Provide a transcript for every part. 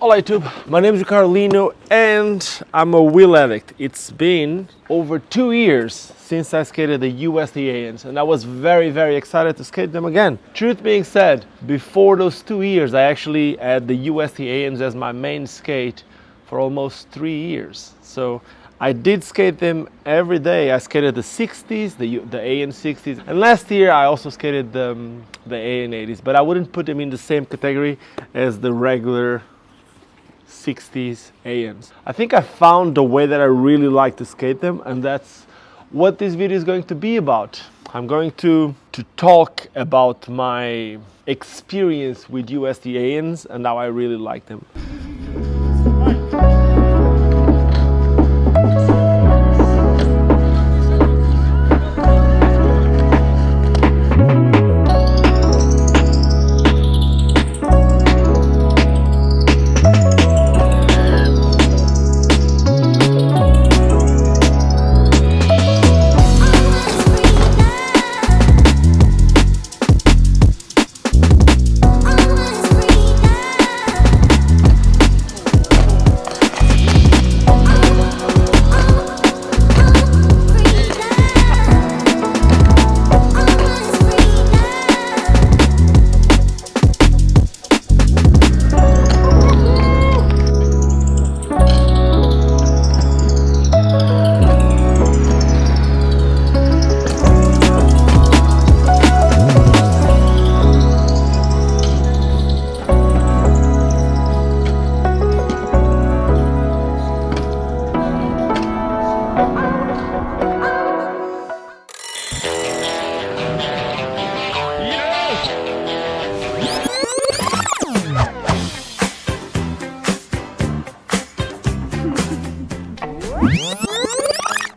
Hola YouTube, my name is Ricardo Lino and I'm a wheel addict. It's been over 2 years since I skated the USD AEONs and I was very excited to skate them again. Truth being said, before those 2 years I actually had the USD AEONs as my main skate for almost 3 years. So I did skate them every day. I skated the 60s, the AEON 60s, and last year I also skated the AEON 80s, but I wouldn't put them in the same category as the regular 60s AEONs. I think I found the way that I really like to skate them, and that's what this video is going to be about. I'm going to talk about my experience with USD AEONs and how I really like them.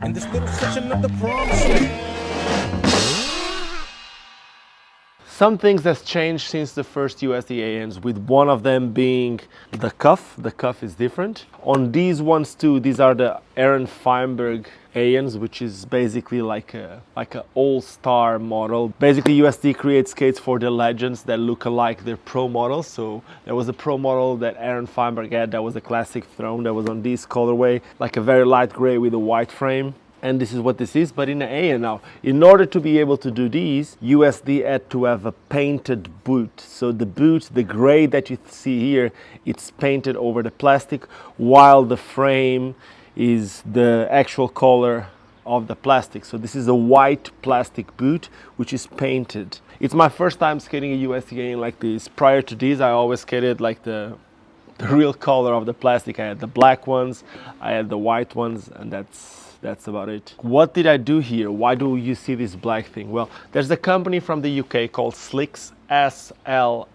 In this little section of the promise. Some things has changed since the first USD AEONs, with one of them being the cuff. The cuff is different. On these ones too, these are the Aaron Feinberg AEONs, which is basically like a all-star model. Basically, USD creates skates for the legends that look alike their pro models. So there was a pro model that Aaron Feinberg had that was a classic throne that was on this colorway, like a very light gray with a white frame. And this is what this is, but in an AEON now. In order to be able to do these, USD had to have a painted boot. So the boot, the gray that you see here, it's painted over the plastic, while the frame is the actual color of the plastic. So this is a white plastic boot, which is painted. It's my first time skating a USD AEON like this. Prior to this, I always skated like the real color of the plastic. I had the black ones, I had the white ones, and that's about it. What did I do here? Why do you see this black thing? Well, there's a company from the UK called Sliqx, S-L-I-Q-X,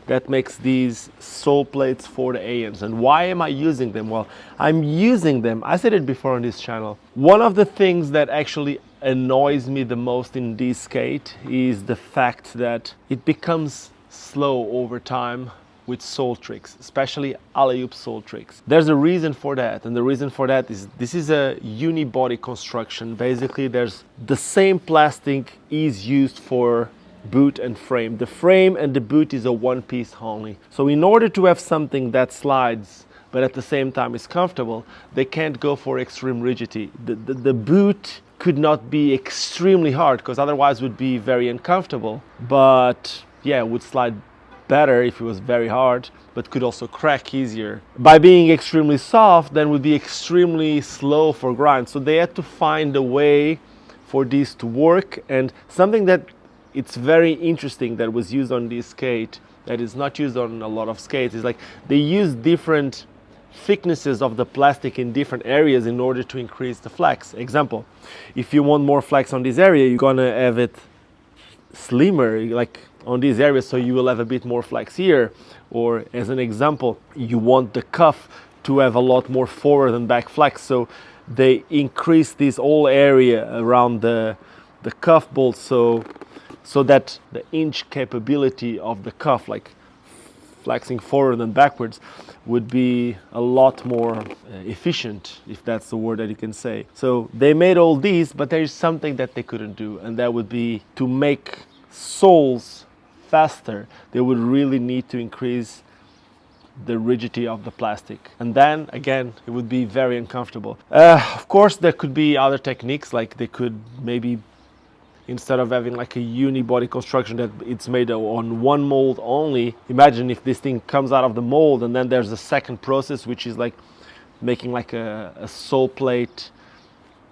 that makes these sole plates for the AEONs. And why am I using them? Well, I'm using them, I said it before on this channel, one of the things that actually annoys me the most in this skate is the fact that it becomes slow over time with sole tricks, especially alley-oop sole tricks. There's a reason for that, and the reason for that is this is a unibody construction. Basically, there's the same plastic is used for boot and frame. The frame and the boot is a one piece only. So in order to have something that slides but at the same time is comfortable, they can't go for extreme rigidity. The boot could not be extremely hard because otherwise it would be very uncomfortable, but yeah, it would slide better if it was very hard, but could also crack easier. By being extremely soft, then would be extremely slow for grind. So they had to find a way for this to work, and something that it's very interesting that was used on this skate that is not used on a lot of skates is like they use different thicknesses of the plastic in different areas in order to increase the flex. Example, if you want more flex on this area, you're gonna have it slimmer, like on this area, so you will have a bit more flex here. Or as an example, you want the cuff to have a lot more forward and back flex, so they increase this whole area around the cuff bolt, so that the inch capability of the cuff, like flexing forward and backwards, would be a lot more efficient, if that's the word that you can say. So they made all these, but there is something that they couldn't do, and that would be to make soles faster. They would really need to increase the rigidity of the plastic, and then again it would be very uncomfortable. Of course there could be other techniques, like they could maybe, instead of having like a unibody construction that it's made on one mold only, imagine if this thing comes out of the mold and then there's a second process which is like making like a sole plate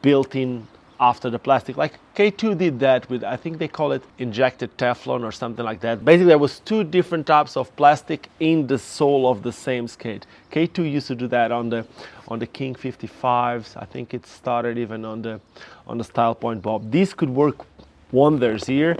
built in after the plastic. Like K2 did that with, I think they call it injected Teflon or something like that. Basically there was two different types of plastic in the sole of the same skate. K2 used to do that on the King 55s. I think it started even on the Style Point Bob. These could work wonders here,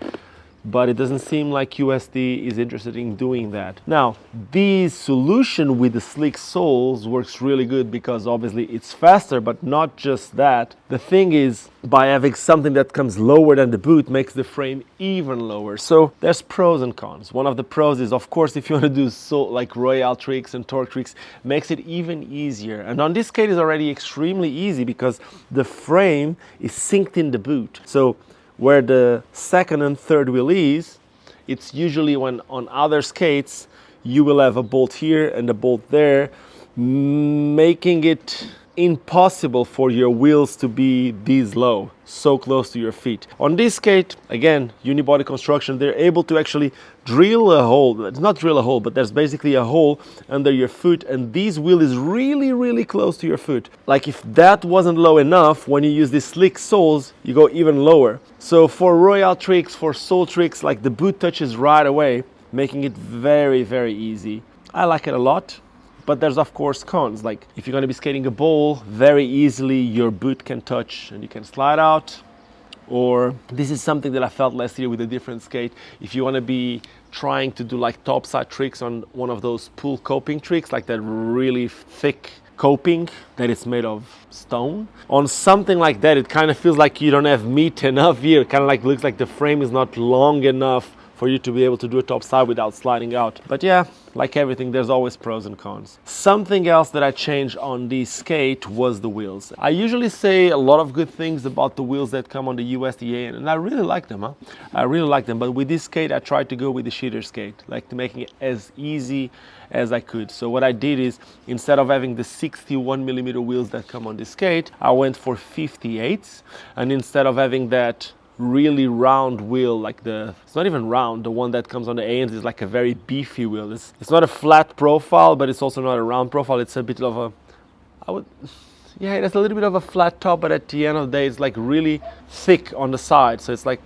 but it doesn't seem like USD is interested in doing that. Now, this solution with the slick soles works really good because obviously it's faster, but not just that. The thing is, by having something that comes lower than the boot makes the frame even lower. So there's pros and cons. One of the pros is, of course, if you want to do so like royale tricks and torque tricks, makes it even easier. And on this skate is already extremely easy because the frame is synced in the boot. So where the second and third wheel is, it's usually when on other skates you will have a bolt here and a bolt there, making it impossible for your wheels to be this low, so close to your feet. On this skate, again, unibody construction, they're able to actually drill a hole. It's not drill a hole, but there's basically a hole under your foot, and this wheel is really, really close to your foot. Like if that wasn't low enough, when you use these slick soles, you go even lower. So for royale tricks, for sole tricks, like the boot touches right away, making it very, very easy. I like it a lot. But there's of course cons, like if you're going to be skating a bowl, very easily your boot can touch and you can slide out. Or this is something that I felt last year with a different skate. If you want to be trying to do like topside tricks on one of those pool coping tricks, like that really thick coping that is made of stone, on something like that, it kind of feels like you don't have meat enough here. It kind of like looks like the frame is not long enough for you to be able to do a topside without sliding out. But yeah, like everything, there's always pros and cons. Something else that I changed on this skate was the wheels. I usually say a lot of good things about the wheels that come on the USD AEON, and I really like them, I really like them. But with this skate, I tried to go with the cheater skate, like to making it as easy as I could. So what I did is, instead of having the 61mm wheels that come on this skate, I went for 58s, and instead of having that really round wheel, like it's not even round, the one that comes on the AEONs is like a very beefy wheel. It's not a flat profile, but it's also not a round profile. It's a bit of yeah, it has a little bit of a flat top, but at the end of the day, it's like really thick on the side. So it's like,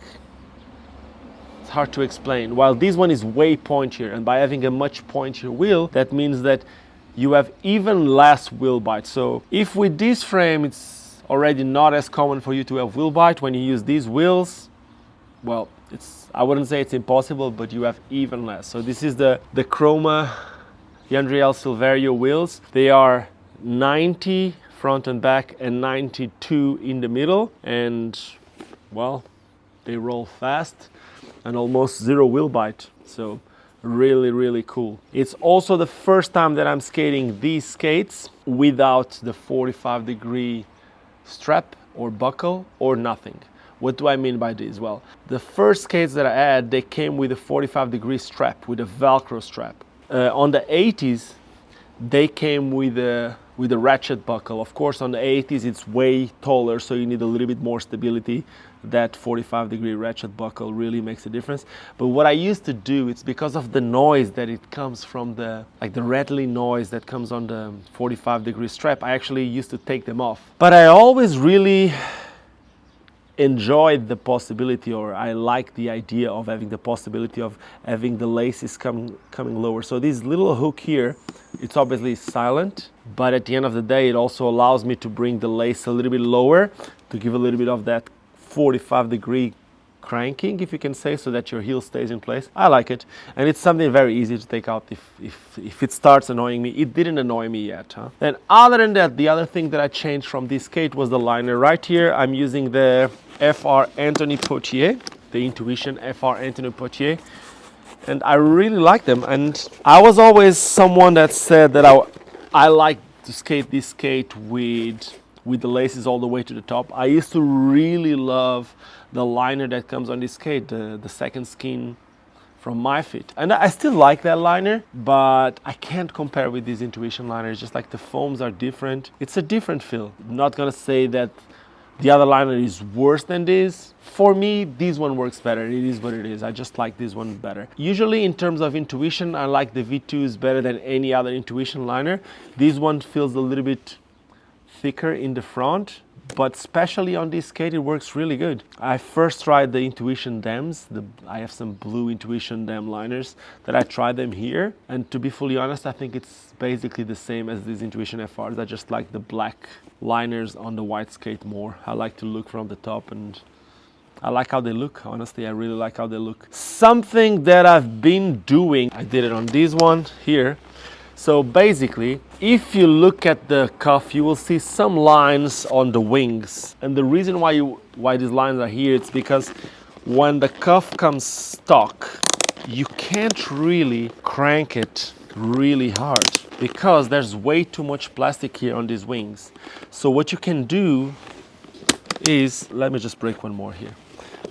it's hard to explain. While this one is way pointier, and by having a much pointier wheel, that means that you have even less wheel bite. So if with this frame, it's already not as common for you to have wheel bite, when you use these wheels, well, I wouldn't say it's impossible, but you have even less. So this is the Chroma Yandriel Silverio wheels. They are 90 front and back and 92 in the middle, and well, they roll fast and almost zero wheel bite. So really, really cool. It's also the first time that I'm skating these skates without the 45-degree strap or buckle or nothing. What do I mean by this? Well, the first skates that I had, they came with a 45-degree strap, with a Velcro strap. On the 80s, they came with a ratchet buckle. Of course, on the 80s, it's way taller, so you need a little bit more stability. That 45-degree ratchet buckle really makes a difference. But what I used to do, it's because of the noise that it comes from the rattling noise that comes on the 45-degree strap, I actually used to take them off. But I always really enjoyed the possibility, or I like the idea of having the possibility of having the laces coming lower. So this little hook here, it's obviously silent, but at the end of the day, it also allows me to bring the lace a little bit lower to give a little bit of that 45-degree cranking, if you can say, so that your heel stays in place. I like it, and it's something very easy to take out if it starts annoying me. It didn't annoy me yet. Then other than that, the other thing that I changed from this skate was the liner. Right here, I'm using the FR Anthony Potier, the Intuition FR Anthony Potier, and I really like them. And I was always someone that said that I like to skate this skate with the laces all the way to the top. I used to really love the liner that comes on this skate, the second skin from my feet. And I still like that liner, but I can't compare with these Intuition liners. Just like the foams are different. It's a different feel. I'm not gonna say that the other liner is worse than this. For me, this one works better. It is what it is. I just like this one better. Usually in terms of Intuition, I like the V2s better than any other Intuition liner. This one feels a little bit thicker in the front, but especially on this skate, it works really good. I first tried the Intuition Dems. I have some blue Intuition Dem liners that I tried them here. And to be fully honest, I think it's basically the same as these Intuition FRs. I just like the black liners on the white skate more. I like to look from the top, and I like how they look. Honestly, I really like how they look. Something that I've been doing, I did it on this one here. So basically, if you look at the cuff, you will see some lines on the wings. And the reason why these lines are here, it's because when the cuff comes stock, you can't really crank it really hard because there's way too much plastic here on these wings. So what you can do is, let me just break one more here.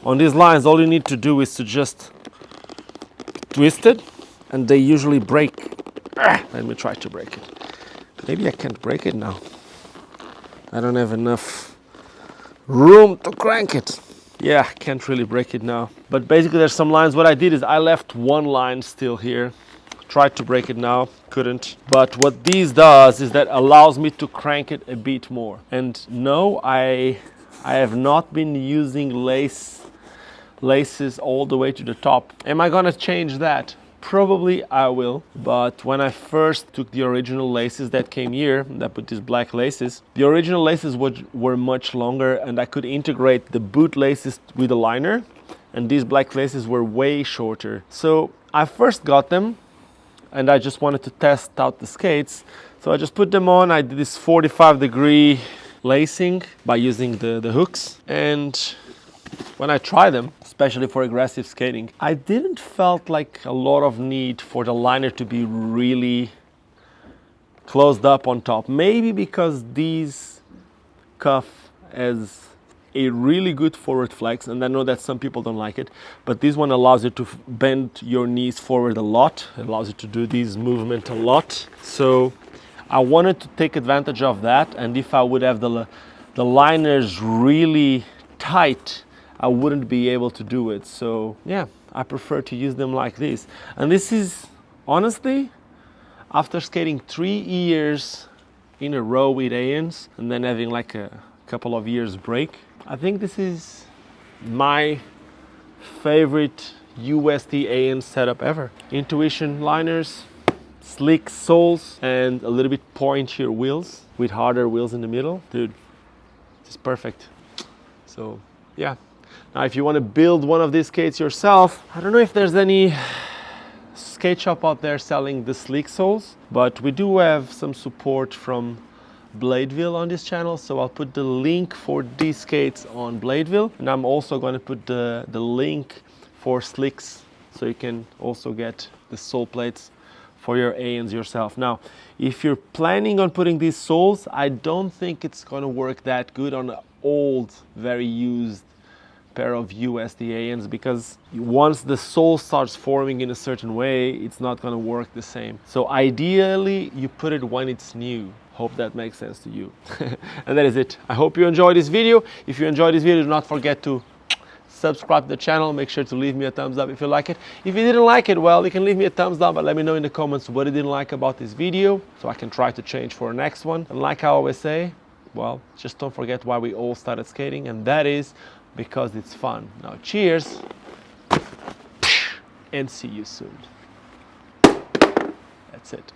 On these lines, all you need to do is to just twist it, and they usually break. Let me try to break it. Maybe I can't break it now. I don't have enough room to crank it. Yeah, I can't really break it now. But basically there's some lines. What I did is I left one line still here. Tried to break it now, couldn't. But what this does is that allows me to crank it a bit more. And no, I have not been using laces all the way to the top. Am I gonna change that? Probably I will, but when I first took the original laces that came here, and I put these black laces, the original laces were much longer, and I could integrate the boot laces with the liner, and these black laces were way shorter. So I first got them, and I just wanted to test out the skates. So I just put them on. I did this 45-degree lacing by using the hooks, and when I tried them, especially for aggressive skating, I didn't felt like a lot of need for the liner to be really closed up on top. Maybe because these cuff has a really good forward flex, and I know that some people don't like it, but this one allows you to bend your knees forward a lot. It allows you to do this movement a lot. So I wanted to take advantage of that, and if I would have the liners really tight, I wouldn't be able to do it. So yeah, I prefer to use them like this. And this is, honestly, after skating 3 years in a row with AEONs and then having like a couple of years break, I think this is my favorite USD AEON setup ever. Intuition liners, slick soles, and a little bit pointier wheels with harder wheels in the middle. Dude, it's perfect. So yeah. Now, if you want to build one of these skates yourself, I don't know if there's any skate shop out there selling the slick soles, but we do have some support from Bladeville on this channel, so I'll put the link for these skates on Bladeville, and I'm also going to put the link for slicks, so you can also get the sole plates for your AEONs yourself. Now, if you're planning on putting these soles, I don't think it's going to work that good on an old, very used pair of USD AEONs, because once the sole starts forming in a certain way, it's not going to work the same. So ideally, you put it when it's new. Hope that makes sense to you. And that is it. I hope you enjoyed this video. If you enjoyed this video, do not forget to subscribe to the channel. Make sure to leave me a thumbs up if you like it. If you didn't like it, well, you can leave me a thumbs down, but let me know in the comments what you didn't like about this video, so I can try to change for the next one. And like I always say, well, just don't forget why we all started skating, and that is because it's fun. Now, cheers, and see you soon. That's it.